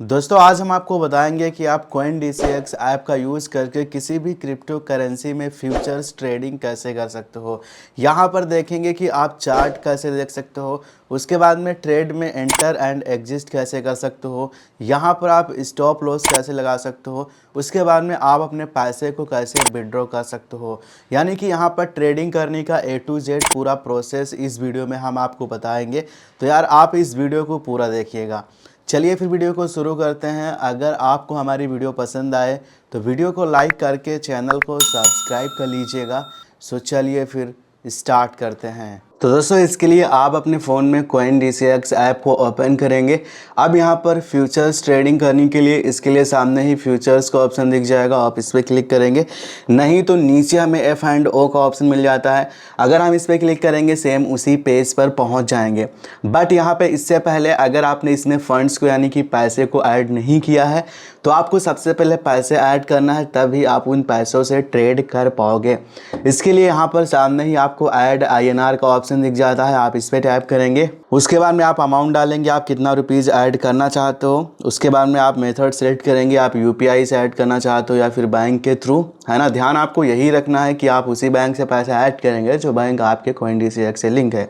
दोस्तों आज हम आपको बताएंगे कि आप CoinDCX ऐप का यूज़ करके किसी भी क्रिप्टो करेंसी में फ्यूचर्स ट्रेडिंग कैसे कर सकते हो। यहाँ पर देखेंगे कि आप चार्ट कैसे देख सकते हो, उसके बाद में ट्रेड में एंटर एंड एग्जिस्ट कैसे कर सकते हो, यहाँ पर आप स्टॉप लॉस कैसे लगा सकते हो, उसके बाद में आप अपने पैसे को कैसे विड्रॉ कर सकते हो। यानी कि यहाँ पर ट्रेडिंग करने का A to Z पूरा प्रोसेस इस वीडियो में हम आपको बताएंगे। तो यार आप इस वीडियो को पूरा देखिएगा। चलिए फिर वीडियो को शुरू करते हैं। अगर आपको हमारी वीडियो पसंद आए तो वीडियो को लाइक करके चैनल को सब्सक्राइब कर लीजिएगा। सो चलिए फिर स्टार्ट करते हैं। तो दोस्तों इसके लिए आप अपने फ़ोन में CoinDCX ऐप को ओपन करेंगे। अब यहाँ पर फ्यूचर्स ट्रेडिंग करने के लिए इसके लिए सामने ही फ्यूचर्स का ऑप्शन दिख जाएगा, आप इस पर क्लिक करेंगे। नहीं तो नीचे हमें F&O का ऑप्शन मिल जाता है, अगर हम इस पर क्लिक करेंगे सेम उसी पेज पर पहुँच जाएंगे। बट यहाँ पर इससे पहले अगर आपने इसमें फ़ंड्स को यानी कि पैसे को ऐड नहीं किया है तो आपको सबसे पहले पैसे ऐड करना है, तभी आप उन पैसों से ट्रेड कर पाओगे। इसके लिए यहाँ पर सामने ही आपको ऐड INR का ऑप्शन दिख जाता है, आप इस पर टैप करेंगे। उसके बाद में आप अमाउंट डालेंगे, आप कितना रुपीज़ ऐड करना चाहते हो। उसके बाद में आप मेथड सेलेक्ट करेंगे, आप UPI से ऐड करना चाहते हो या फिर बैंक के थ्रू, है ना। ध्यान आपको यही रखना है कि आप उसी बैंक से पैसा ऐड करेंगे जो बैंक आपके CoinDCX से लिंक है।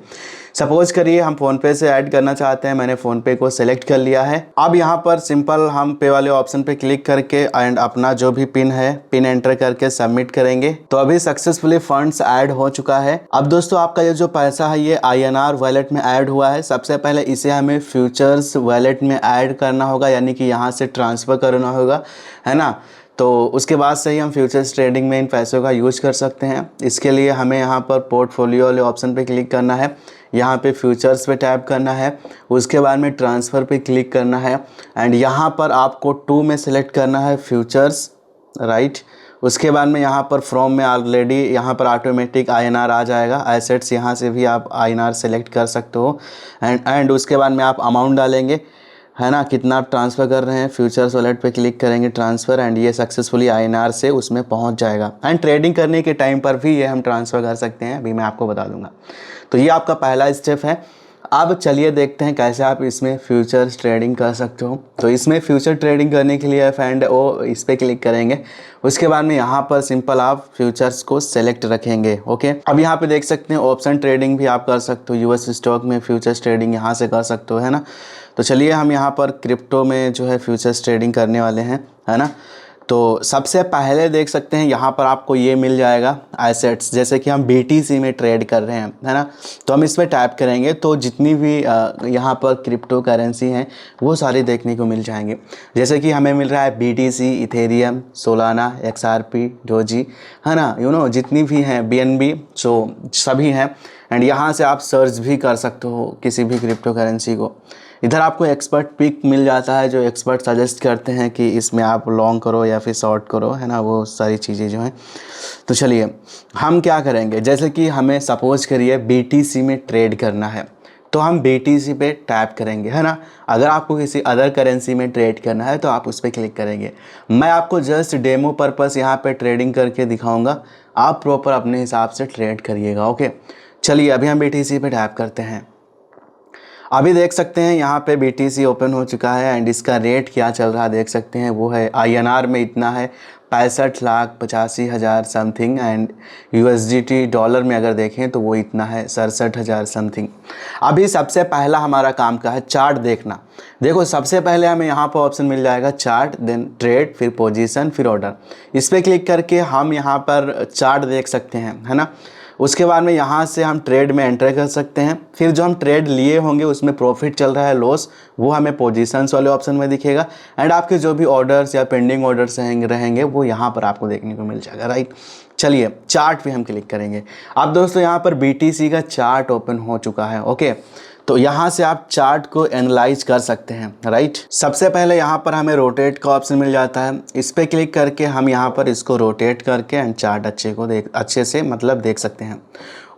सपोज करिए हम फ़ोनपे से ऐड करना चाहते हैं, मैंने फ़ोनपे को सेलेक्ट कर लिया है। अब यहाँ पर सिंपल हम पे वाले ऑप्शन पे क्लिक करके एंड अपना जो भी पिन है पिन एंटर करके सबमिट करेंगे। तो अभी सक्सेसफुली फंड्स ऐड हो चुका है। अब दोस्तों आपका ये जो पैसा है ये INR वॉलेट में ऐड हुआ है। सबसे पहले इसे हमें फ्यूचर्स वॉलेट में ऐड करना होगा, यानी कि यहाँ से ट्रांसफ़र करना होगा, है ना। तो उसके बाद से ही हम फ्यूचर्स ट्रेडिंग में इन पैसों का यूज कर सकते हैं। इसके लिए हमें यहाँ पर पोर्टफोलियो वाले ऑप्शन पे क्लिक करना है, यहाँ पे फ्यूचर्स पे टैप करना है, उसके बाद में ट्रांसफ़र पे क्लिक करना है एंड यहाँ पर आपको 2 में सेलेक्ट करना है फ्यूचर्स, राइट। उसके बाद में यहाँ पर फ्रॉम में ऑलरेडी यहाँ पर ऑटोमेटिक INR आ जाएगा। एसेट्स यहाँ से भी आप INR सेलेक्ट कर सकते हो एंड उसके बाद में आप अमाउंट डालेंगे, है ना, कितना आप ट्रांसफ़र कर रहे हैं। फ्यूचर्स वॉलेट पे क्लिक करेंगे ट्रांसफ़र एंड ये सक्सेसफुली INR से उसमें पहुंच जाएगा। एंड ट्रेडिंग करने के टाइम पर भी ये हम ट्रांसफ़र कर सकते हैं, अभी मैं आपको बता दूंगा। तो ये आपका पहला स्टेप है। अब चलिए देखते हैं कैसे आप इसमें फ्यूचर्स ट्रेडिंग कर सकते हो। तो इसमें फ्यूचर ट्रेडिंग करने के लिए F&O इस पर क्लिक करेंगे। उसके बाद में यहाँ पर सिंपल आप फ्यूचर्स को सेलेक्ट रखेंगे। ओके, अब यहाँ पे देख सकते हैं ऑप्शन ट्रेडिंग भी आप कर सकते हो, US स्टॉक में फ्यूचर्स ट्रेडिंग यहाँ से कर सकते हो, है ना। तो चलिए हम यहाँ पर क्रिप्टो में जो है फ्यूचर्स ट्रेडिंग करने वाले हैं, है ना। तो सबसे पहले देख सकते हैं यहाँ पर आपको ये मिल जाएगा एसेट्स, जैसे कि हम BTC में ट्रेड कर रहे हैं, है ना। तो हम इस पर टैप करेंगे तो जितनी भी यहाँ पर क्रिप्टो करेंसी हैं वो सारी देखने को मिल जाएंगे। जैसे कि हमें मिल रहा है BTC, Ethereum, Solana, XRP, doji, है ना, जितनी भी हैं BNB, सो सभी हैं। एंड यहाँ से आप सर्च भी कर सकते हो किसी भी क्रिप्टो करेंसी को। इधर आपको एक्सपर्ट पिक मिल जाता है, जो एक्सपर्ट सजेस्ट करते हैं कि इसमें आप लॉन्ग करो या फिर शॉर्ट करो, है ना, वो सारी चीज़ें जो हैं। तो चलिए हम क्या करेंगे, जैसे कि हमें सपोज करिए BTC में ट्रेड करना है तो हम BTC पे टैप करेंगे, है ना। अगर आपको किसी अदर करेंसी में ट्रेड करना है तो आप उस पर क्लिक करेंगे। मैं आपको जस्ट डेमो पर्पस यहाँ पे ट्रेडिंग करके दिखाऊंगा, आप प्रॉपर अपने हिसाब से ट्रेड करिएगा। ओके, चलिए अभी हम BTC पे टैप करते हैं। अभी देख सकते हैं यहाँ पे BTC ओपन हो चुका है एंड इसका रेट क्या चल रहा है देख सकते हैं, वो है INR में इतना है 65,85,000 समथिंग एंड USDT डॉलर में अगर देखें तो वो इतना है 67,000 समथिंग। अभी सबसे पहला हमारा काम का है चार्ट देखना। देखो सबसे पहले हमें यहाँ पर ऑप्शन मिल जाएगा चार्ट, देन ट्रेड, फिर पोजीशन, फिर ऑर्डर। इस पर क्लिक करके हम यहाँ पर चार्ट देख सकते हैं, है ना। उसके बाद में यहाँ से हम ट्रेड में एंटर कर सकते हैं। फिर जो हम ट्रेड लिए होंगे उसमें प्रॉफिट चल रहा है, लॉस, वो हमें पोजीशंस वाले ऑप्शन में दिखेगा एंड आपके जो भी ऑर्डर्स या पेंडिंग ऑर्डर्स रहेंगे वो यहाँ पर आपको देखने को मिल जाएगा, राइट। चलिए चार्ट पे हम क्लिक करेंगे। अब दोस्तों यहाँ पर BTC का चार्ट ओपन हो चुका है। ओके, तो यहाँ से आप चार्ट को एनालाइज कर सकते हैं, राइट। सबसे पहले यहाँ पर हमें रोटेट का ऑप्शन मिल जाता है, इस पर क्लिक करके हम यहाँ पर इसको रोटेट करके एंड चार्ट अच्छे से मतलब देख सकते हैं।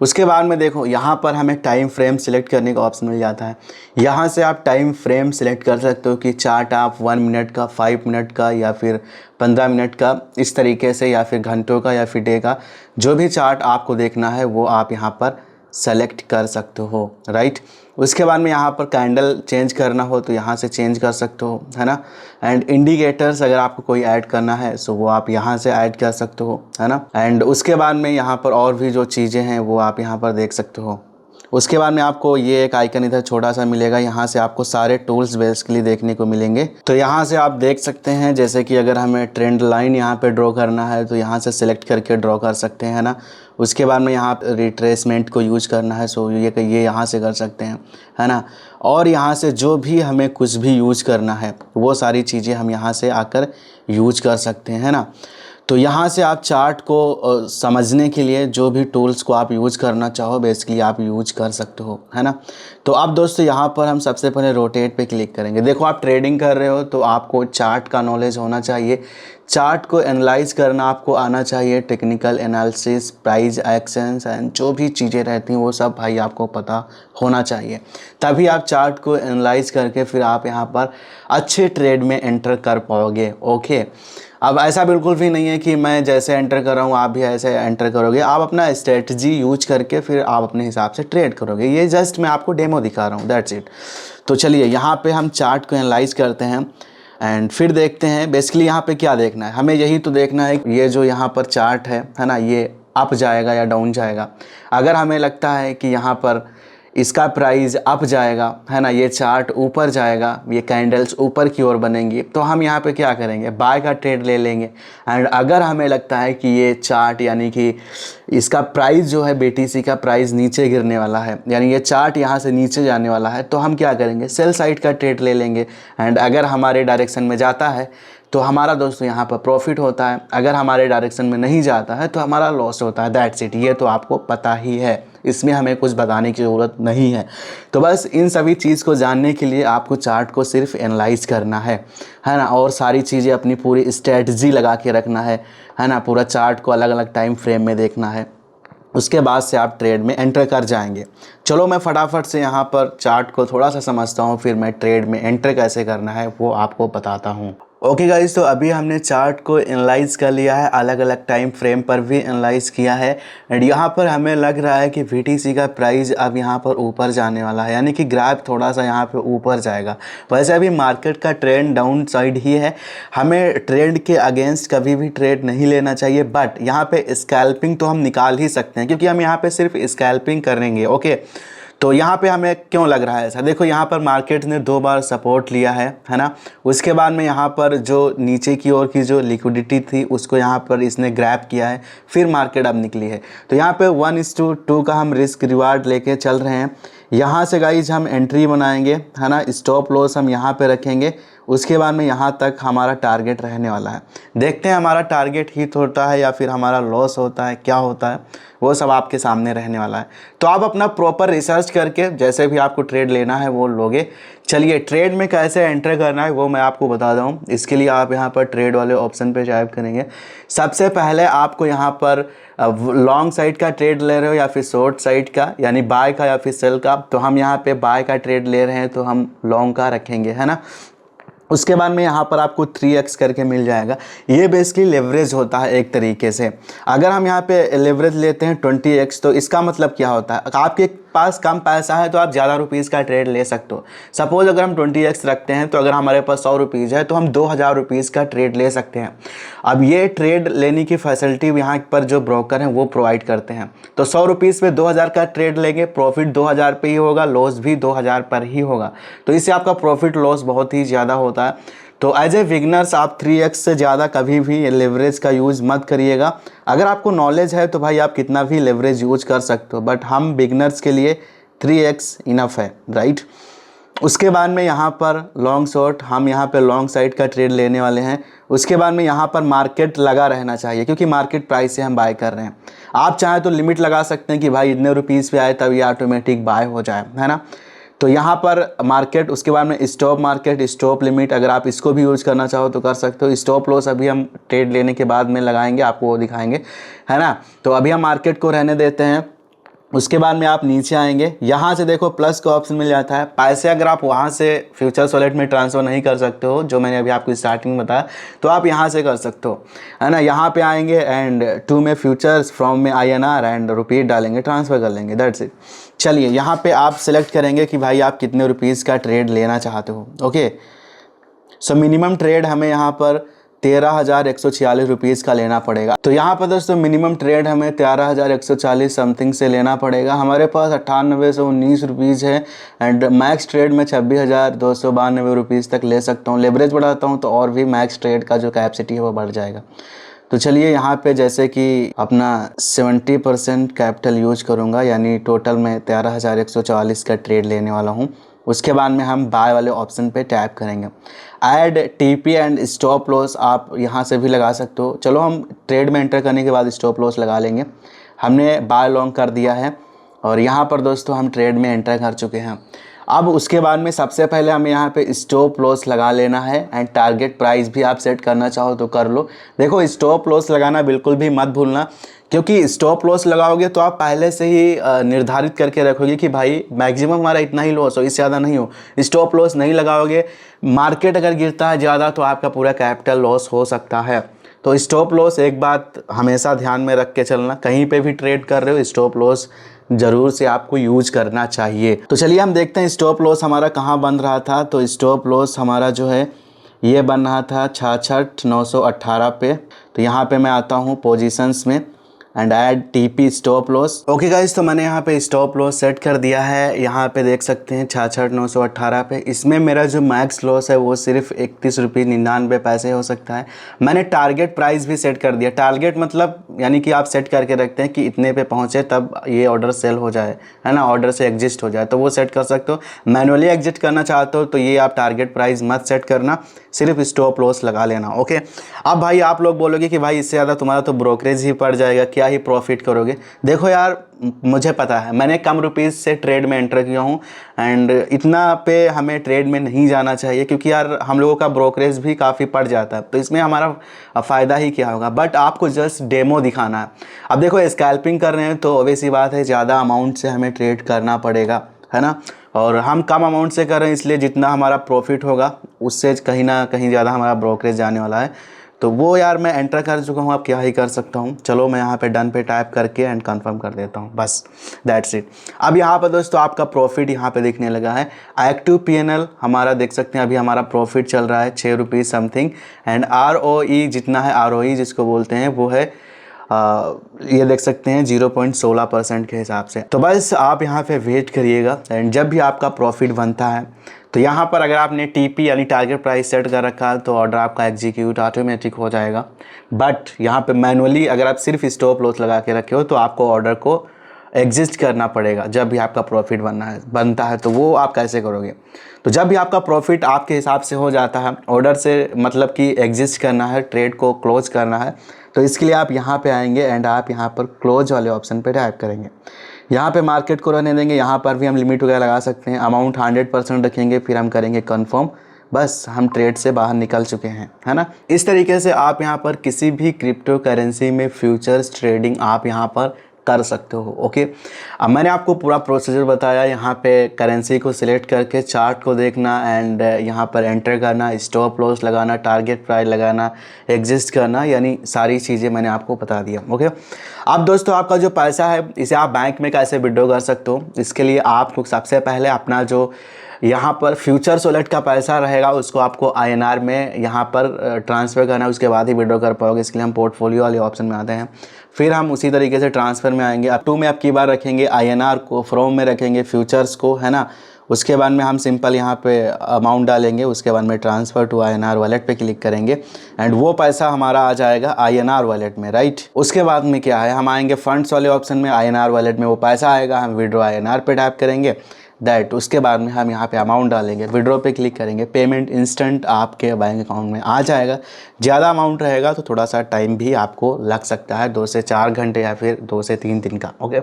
उसके बाद में देखो यहाँ पर हमें टाइम फ्रेम सिलेक्ट करने का ऑप्शन मिल जाता है। यहाँ से आप टाइम फ्रेम सिलेक्ट कर सकते हो कि चार्ट आप 1 मिनट का, 5 मिनट का या फिर 15 मिनट का, इस तरीके से, या फिर घंटों का या फिर डे का, जो भी चार्ट आपको देखना है वो आप यहाँ पर सेलेक्ट कर सकते हो, राइट। उसके बाद में यहाँ पर कैंडल चेंज करना हो तो यहाँ से चेंज कर सकते हो, है ना। एंड इंडिकेटर्स अगर आपको कोई ऐड करना है सो वो आप यहाँ से ऐड कर सकते हो, है ना। एंड उसके बाद में यहाँ पर और भी जो चीज़ें हैं वो आप यहाँ पर देख सकते हो। उसके बाद में आपको ये एक आइकन इधर छोटा सा मिलेगा, यहाँ से आपको सारे टूल्स बेसिकली देखने को मिलेंगे। तो यहाँ से आप देख सकते हैं जैसे कि अगर हमें ट्रेंड लाइन यहाँ पे ड्रॉ करना है तो यहाँ से सिलेक्ट करके ड्रॉ कर सकते हैं, है ना। उसके बाद में यहाँ रिट्रेसमेंट को यूज करना है सो ये यहाँ से कर सकते हैं, है ना। और यहाँ से जो भी हमें कुछ भी यूज करना है वो सारी चीज़ें हम यहाँ से आकर यूज कर सकते हैं, है ना। तो यहाँ से आप चार्ट को समझने के लिए जो भी टूल्स को आप यूज करना चाहो बेसिकली आप यूज कर सकते हो, है ना। तो अब दोस्तों यहाँ पर हम सबसे पहले रोटेट पे क्लिक करेंगे। देखो आप ट्रेडिंग कर रहे हो तो आपको चार्ट का नॉलेज होना चाहिए, चार्ट को एनालाइज करना आपको आना चाहिए, technical analysis, price actions and जो भी चीज़ें रहती हैं वो सब भाई आपको पता होना चाहिए। तभी आप चार्ट को एनालाइज करके फिर आप यहाँ पर अच्छे ट्रेड में एंटर कर पाओगे। ओके, अब ऐसा बिल्कुल भी नहीं है कि मैं जैसे एंटर कर रहा हूँ आप भी ऐसे एंटर करोगे। आप अपना स्ट्रेटजी यूज करके फिर आप अपने हिसाब से ट्रेड करोगे। ये जस्ट मैं आपको डेमो दिखा रहा हूँ, दैट्स इट। तो चलिए यहाँ पे हम चार्ट को एनालाइज करते हैं एंड फिर देखते हैं बेसिकली यहाँ पे क्या देखना है। हमें यही तो देखना है ये जो यहाँ पर चार्ट है ना, ये अप जाएगा या डाउन जाएगा। अगर हमें लगता है कि यहाँ पर इसका प्राइस अप जाएगा, है ना, ये चार्ट ऊपर जाएगा, ये कैंडल्स ऊपर की ओर बनेंगी, तो हम यहाँ पे क्या करेंगे, बाय का ट्रेड ले लेंगे। एंड अगर हमें लगता है कि ये चार्ट यानी कि इसका प्राइस जो है BTC का प्राइस नीचे गिरने वाला है, यानी ये चार्ट यहाँ से नीचे जाने वाला है, तो हम क्या करेंगे, सेल साइड का ट्रेड ले लेंगे। एंड अगर हमारे डायरेक्शन में जाता है तो हमारा दोस्तों यहाँ पर प्रॉफिट होता है, अगर हमारे डायरेक्शन में नहीं जाता है तो हमारा लॉस होता है। दैट्स इट, ये तो आपको पता ही है, इसमें हमें कुछ बताने की ज़रूरत नहीं है। तो बस इन सभी चीज़ को जानने के लिए आपको चार्ट को सिर्फ एनालाइज करना है ना, और सारी चीज़ें अपनी पूरी स्ट्रेटजी लगा के रखना है ना। पूरा चार्ट को अलग अलग टाइम फ्रेम में देखना है, उसके बाद से आप ट्रेड में एंटर कर जाएंगे। चलो मैं फटाफट से यहाँ पर चार्ट को थोड़ा सा समझता हूँ, फिर मैं ट्रेड में एंटर कैसे करना है वो आपको बताता हूँ। ओके गाइस, तो अभी हमने चार्ट को एनालाइज कर लिया है, अलग अलग टाइम फ्रेम पर भी एनालाइज किया है। एंड यहाँ पर हमें लग रहा है कि BTC का प्राइस अब यहाँ पर ऊपर जाने वाला है, यानी कि ग्राफ थोड़ा सा यहाँ पे ऊपर जाएगा। वैसे अभी मार्केट का ट्रेंड डाउन साइड ही है, हमें ट्रेंड के अगेंस्ट कभी भी ट्रेड नहीं लेना चाहिए। बट यहाँ पे स्कैल्पिंग तो हम निकाल ही सकते हैं, क्योंकि हम यहाँ पे सिर्फ स्कैल्पिंग करेंगे। ओके, तो यहाँ पे हमें क्यों लग रहा है ऐसा, देखो यहाँ पर मार्केट ने 2 बार सपोर्ट लिया है ना। उसके बाद में यहाँ पर जो नीचे की ओर की जो लिक्विडिटी थी उसको यहाँ पर इसने ग्रैब किया है, फिर मार्केट अब निकली है। तो यहाँ पे 1:2 का हम रिस्क रिवार्ड लेके चल रहे हैं। यहाँ से गाइज हम एंट्री बनाएंगे, है ना, स्टॉप लॉस हम यहाँ पे रखेंगे। उसके बाद में यहाँ तक हमारा टारगेट रहने वाला है। देखते हैं हमारा टारगेट हिट होता है या फिर हमारा लॉस होता है, क्या होता है वो सब आपके सामने रहने वाला है। तो आप अपना प्रॉपर रिसर्च करके जैसे भी आपको ट्रेड लेना है वो लोगे। चलिए ट्रेड में कैसे एंटर करना है वो मैं आपको बता दूँ। इसके लिए आप यहाँ पर ट्रेड वाले ऑप्शन पे टाइप करेंगे। सबसे पहले आपको यहाँ पर लॉन्ग साइड का ट्रेड ले रहे हो या फिर शॉर्ट साइड का, यानी बाय का या फिर सेल का, तो हम यहाँ पे बाय का ट्रेड ले रहे हैं तो हम लॉन्ग का रखेंगे, है ना। उसके बाद में यहाँ पर आपको 3x करके मिल जाएगा। ये बेसिकली लेवरेज होता है एक तरीके से। अगर हम यहाँ पे लेवरेज लेते हैं 20x, तो इसका मतलब क्या होता है, आपके पास कम पैसा है तो आप ज़्यादा रुपीज़ का ट्रेड ले सकते हो। सपोज अगर हम 20x रखते हैं तो अगर हमारे पास 100 रुपीज़ है तो हम 2000 रुपीज़ का ट्रेड ले सकते हैं। अब ये ट्रेड लेने की फैसिलिटी यहाँ पर जो ब्रोकर हैं वो प्रोवाइड करते हैं। तो 100 रुपीज़ पे 2000 का ट्रेड लेंगे, प्रॉफिट 2000 पे ही होगा, लॉस भी 2000 पर ही होगा। तो इससे आपका प्रॉफिट लॉस बहुत ही ज़्यादा होता है। तो एज ए बिगनर्स आप 3x से ज़्यादा कभी भी लेवरेज का यूज़ मत करिएगा। अगर आपको नॉलेज है तो भाई आप कितना भी लेवरेज यूज कर सकते हो, बट हम बिगनर्स के लिए 3x इनफ है, राइट। उसके बाद में यहाँ पर लॉन्ग शॉर्ट, हम यहाँ पे लॉन्ग साइड का ट्रेड लेने वाले हैं। उसके बाद में यहाँ पर मार्केट लगा रहना चाहिए, क्योंकि मार्केट प्राइस से हम बाय कर रहे हैं। आप चाहें तो लिमिट लगा सकते हैं कि भाई इतने रुपीज़ पे आए तब ये ऑटोमेटिक बाय हो जाए, है ना। तो यहाँ पर मार्केट, उसके बाद में स्टॉप मार्केट, स्टॉप लिमिट, अगर आप इसको भी यूज़ करना चाहो तो कर सकते हो। स्टॉप लॉस अभी हम ट्रेड लेने के बाद में लगाएंगे, आपको वो दिखाएंगे, है ना। तो अभी हम मार्केट को रहने देते हैं। उसके बाद में आप नीचे आएंगे, यहाँ से देखो प्लस का ऑप्शन मिल जाता है। पैसे अगर आप वहाँ से फ्यूचर्स वॉलेट में ट्रांसफ़र नहीं कर सकते हो, जो मैंने अभी आपको स्टार्टिंग में बताया, तो आप यहाँ से कर सकते हो, है ना। यहाँ पे आएंगे एंड टू में फ्यूचर्स, फ्रॉम में INR एंड रुपीज़ डालेंगे, ट्रांसफ़र कर लेंगे, दैट्स इट। चलिए यहाँ पे आप सेलेक्ट करेंगे कि भाई आप कितने रुपीज़ का ट्रेड लेना चाहते हो। ओके, सो मिनिमम ट्रेड हमें यहाँ पर 13,146 रुपीज़ का लेना पड़ेगा। तो यहाँ पर दोस्तों मिनिमम ट्रेड हमें 13,140 समथिंग से लेना पड़ेगा। हमारे पास 9819 रुपीज़ है एंड मैक्स ट्रेड में 26,292 रुपीज़ तक ले सकता हूँ। लेवरेज बढ़ाता हूँ तो और भी मैक्स ट्रेड का जो कैपेसिटी है वो बढ़ जाएगा। तो चलिए यहाँ पे जैसे कि अपना 70% कैपिटल यूज करूँगा, यानी टोटल में 13,144 का ट्रेड लेने वाला हूँ। उसके बाद में हम बाय वाले ऑप्शन पे टैप करेंगे। Add TP and stop loss आप यहाँ से भी लगा सकते हो। चलो हम ट्रेड में एंटर करने के बाद स्टॉप लॉस लगा लेंगे। हमने बाय लॉन्ग कर दिया है और यहाँ पर दोस्तों हम ट्रेड में एंटर कर चुके हैं। अब उसके बाद में सबसे पहले हमें यहाँ पे स्टॉप लॉस लगा लेना है एंड टारगेट प्राइस भी आप सेट करना चाहो तो कर लो। देखो स्टॉप लॉस लगाना बिल्कुल भी मत भूलना, क्योंकि स्टॉप लॉस लगाओगे तो आप पहले से ही निर्धारित करके रखोगे कि भाई मैक्सिमम हमारा इतना ही लॉस हो, इससे ज़्यादा नहीं हो। स्टॉप लॉस नहीं लगाओगे, मार्केट अगर गिरता है ज़्यादा तो आपका पूरा कैपिटल लॉस हो सकता है। तो स्टॉप लॉस एक बात हमेशा ध्यान में रख के चलना, कहीं पे भी ट्रेड कर रहे हो स्टॉप लॉस ज़रूर से आपको यूज करना चाहिए। तो चलिए हम देखते हैं स्टॉप लॉस हमारा कहाँ बन रहा था। तो स्टॉप लॉस हमारा जो है ये बन रहा था 66,918 पे। तो यहाँ पे मैं आता हूँ पोजीशंस में and add TP stop loss. Okay guys, तो मैंने यहाँ पे स्टॉप लॉस सेट कर दिया है। यहाँ पे देख सकते हैं 66,918 पे। इसमें मेरा जो मैक्स लॉस है वो सिर्फ 31.99 हो सकता है। मैंने टारगेट प्राइस भी सेट कर दिया। टारगेट मतलब यानी कि आप सेट करके रखते हैं कि इतने पे पहुँचे तब ये ऑर्डर सेल हो जाए, है ना, ऑर्डर से एग्जिस्ट हो जाए, तो वो सेट कर सकते हो। मैनुअली एग्जिट करना चाहते हो तो ये आप टारगेट प्राइस मत सेट करना, सिर्फ स्टॉप लॉस लगा लेना। ओके, अब भाई आप लोग बोलोगे कि भाई इससे ज़्यादा तुम्हारा तो ब्रोकरेज ही पड़ जाएगा, क्या ही प्रॉफिट करोगे। देखो यार, मुझे पता है, मैंने कम रुपीज़ से ट्रेड में एंटर किया हूँ एंड इतना पे हमें ट्रेड में नहीं जाना चाहिए, क्योंकि यार हम लोगों का ब्रोकरेज भी काफ़ी पड़ जाता है, तो इसमें हमारा फ़ायदा ही क्या होगा। बट आपको जस्ट डेमो दिखाना है। अब देखो स्कैल्पिंग कर रहे हैं तो ऑब्वियस सी बात है ज़्यादा अमाउंट से हमें ट्रेड करना पड़ेगा, है ना, और हम कम अमाउंट से कर रहे हैं, इसलिए जितना हमारा प्रॉफिट होगा उससे कहीं ना कहीं ज़्यादा हमारा ब्रोकरेज जाने वाला है। तो वो यार मैं एंटर कर चुका हूँ, अब क्या ही कर सकता हूँ। चलो मैं यहाँ पे डन पे टाइप करके एंड कंफर्म कर देता हूँ, बस दैट्स इट। अब यहाँ पर दोस्तों आपका प्रॉफिट यहाँ पे दिखने लगा है। एक्टिव PNL हमारा देख सकते हैं, अभी हमारा प्रॉफिट चल रहा है 6 रुपीज़ समथिंग एंड ROE जितना है, ROE जिसको बोलते हैं वो है ये देख सकते हैं 0.16% के हिसाब से। तो बस आप यहाँ पे वेट करिएगा एंड जब भी आपका प्रॉफिट बनता है तो यहाँ पर अगर आपने TP यानी टारगेट प्राइस सेट कर रखा है तो ऑर्डर आपका एग्जीक्यूट ऑटोमेटिक हो जाएगा। बट यहाँ पे मैनुअली अगर आप सिर्फ स्टॉप लॉस लगा के रखे हो तो आपको ऑर्डर को एग्जिस्ट करना पड़ेगा जब भी आपका प्रॉफिट बनता है। तो वो आप कैसे करोगे? तो जब भी आपका प्रॉफिट आपके हिसाब से हो जाता है, ऑर्डर से मतलब कि एग्जिस्ट करना है, ट्रेड को क्लोज करना है, तो इसके लिए आप यहाँ पे आएंगे एंड आप यहाँ पर क्लोज वाले ऑप्शन पे टाइप करेंगे। यहाँ पे मार्केट को रहने देंगे, यहाँ पर भी हम लिमिट वगैरह लगा सकते हैं, अमाउंट 100% रखेंगे, फिर हम करेंगे कन्फर्म। बस हम ट्रेड से बाहर निकल चुके हैं, है ना। इस तरीके से आप यहाँ पर किसी भी क्रिप्टो करेंसी में फ्यूचर्स ट्रेडिंग आप यहाँ पर कर सकते हो। ओके, अब मैंने आपको पूरा प्रोसीजर बताया। यहाँ पे करेंसी को सिलेक्ट करके चार्ट को देखना एंड यहाँ पर एंटर करना, स्टॉप लॉस लगाना, टारगेट प्राइस लगाना, एग्जिस्ट करना, यानी सारी चीज़ें मैंने आपको बता दिया। ओके, अब दोस्तों आपका जो पैसा है इसे आप बैंक में कैसे विड्रॉ कर सकते हो, इसके लिए आपको सबसे पहले अपना जो यहाँ पर फ्यूचर्स वॉलेट का पैसा रहेगा उसको आपको INR में यहाँ पर ट्रांसफ़र करना है, उसके बाद ही विड्रॉ कर पाओगे। इसके लिए हम पोर्टफोलियो वाले ऑप्शन में आते हैं, फिर हम उसी तरीके से ट्रांसफ़र में आएंगे। अब 2 में अब की बार रखेंगे INR को, फ्रॉम में रखेंगे फ्यूचर्स को, है ना। उसके बाद में हम सिंपल यहाँ पे अमाउंट डालेंगे, उसके बाद में ट्रांसफ़र टू INR वॉलेट पे क्लिक करेंगे एंड वो पैसा हमारा आ जाएगा INR वॉलेट में, राइट। उसके बाद में क्या है, हम आएंगे फंड्स वाले ऑप्शन में, INR वॉलेट में वो पैसा आएगा, हम विड्रॉ INR पे टाइप करेंगे दैट। उसके बाद में हम यहाँ पे अमाउंट डालेंगे, विड्रॉ पे क्लिक करेंगे, पेमेंट इंस्टेंट आपके बैंक अकाउंट में आ जाएगा। ज़्यादा अमाउंट रहेगा तो थोड़ा सा टाइम भी आपको लग सकता है, 2 से 4 घंटे या फिर 2 से 3 दिन का। ओके,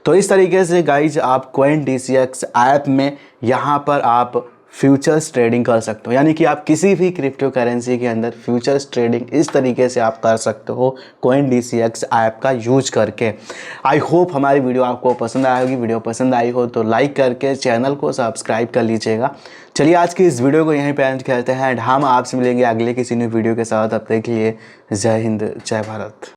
तो इस तरीके से गाइज आप CoinDCX ऐप में यहाँ पर आप फ्यूचर्स ट्रेडिंग कर सकते हो, यानी कि आप किसी भी क्रिप्टो करेंसी के अंदर फ्यूचर्स ट्रेडिंग इस तरीके से आप कर सकते हो CoinDCX ऐप का यूज करके। आई होप हमारी वीडियो आपको पसंद आई होगी। वीडियो पसंद आई हो तो लाइक करके चैनल को सब्सक्राइब कर लीजिएगा। चलिए आज की इस वीडियो को यहीं पे एंड करते हैं एंड हम आपसे मिलेंगे अगले किसी नई वीडियो के साथ। अब तक के लिए जय हिंद, जय भारत।